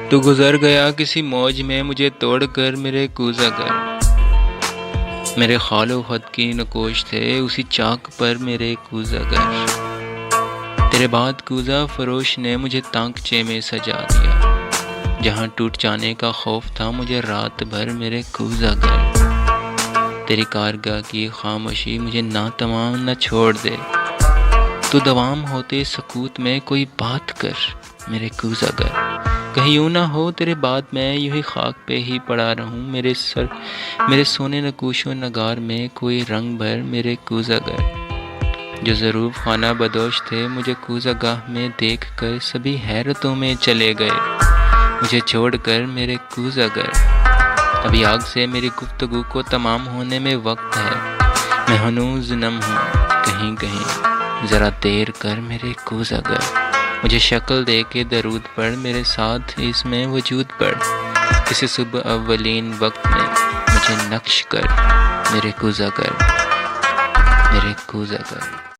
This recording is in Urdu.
تو گزر گیا کسی موج میں مجھے توڑ کر میرے کوزہ گر، میرے خال و خط کی نقوش تھے اسی چاک پر میرے کوزہ گر، تیرے بعد کوزہ فروش نے مجھے تانکچے میں سجا دیا، جہاں ٹوٹ جانے کا خوف تھا مجھے رات بھر میرے کوزہ گر، تیری کارگاہ کی خاموشی مجھے ناتمام نہ چھوڑ دے، تو دوام ہوتے سکوت میں کوئی بات کر میرے کوزہ گر، کہیں یوں نہ ہو تیرے بعد میں یوں ہی خاک پہ ہی پڑا رہوں، میرے سونے نقوش و نگار میں کوئی رنگ بھر میرے کوزہ گر، جو ضرور خانہ بدوش تھے مجھے کوزہ گاہ میں دیکھ کر سبھی حیرتوں میں چلے گئے، مجھے چھوڑ کر میرے کوزہ گر، ابھی آگ سے میری گفتگو کو تمام ہونے میں وقت ہے، میں ہنوز نم ہوں کہیں کہیں، ذرا دیر کر میرے کوزہ گر، مجھے شکل دے کے درود پڑھ میرے ساتھ اس میں وجود پڑھ، کسی صبح اولین وقت میں مجھے نقش کر میرے کوزہ گر، میرے کوزہ گر۔